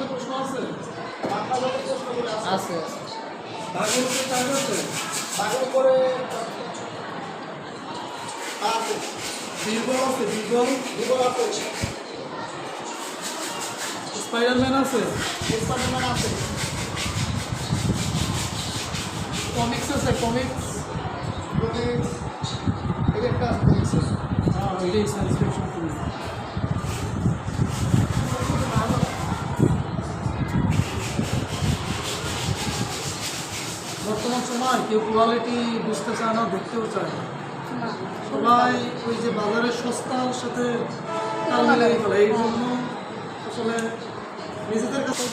প্রশ্ন আছে? বাংলা বইয়ের প্রশ্নগুলো আছে? আছে। বাংলা বইতে চার্জ আছে? বাংলা করে আছে। বীরবল আছে, বীরবল? বীরবল আছে। স্পাইডারম্যান আছে? স্পাইডারম্যান আছে। কমিক্স আছে, কমিক্স? কমিক্স এটা একটা কমিক্স আছে। হ্যাঁ, এটাই সায়েন্স ফিকশন কমিক্স। বর্তমান সময় কেউ কোয়ালিটি বুঝতে চায় না, দেখতেও চায় না। সবাই ওই যে বাজারের সস্তার সাথে তাল মিলিয়ে ফেলে, এই জন্য আসলে নিজেদের কাছে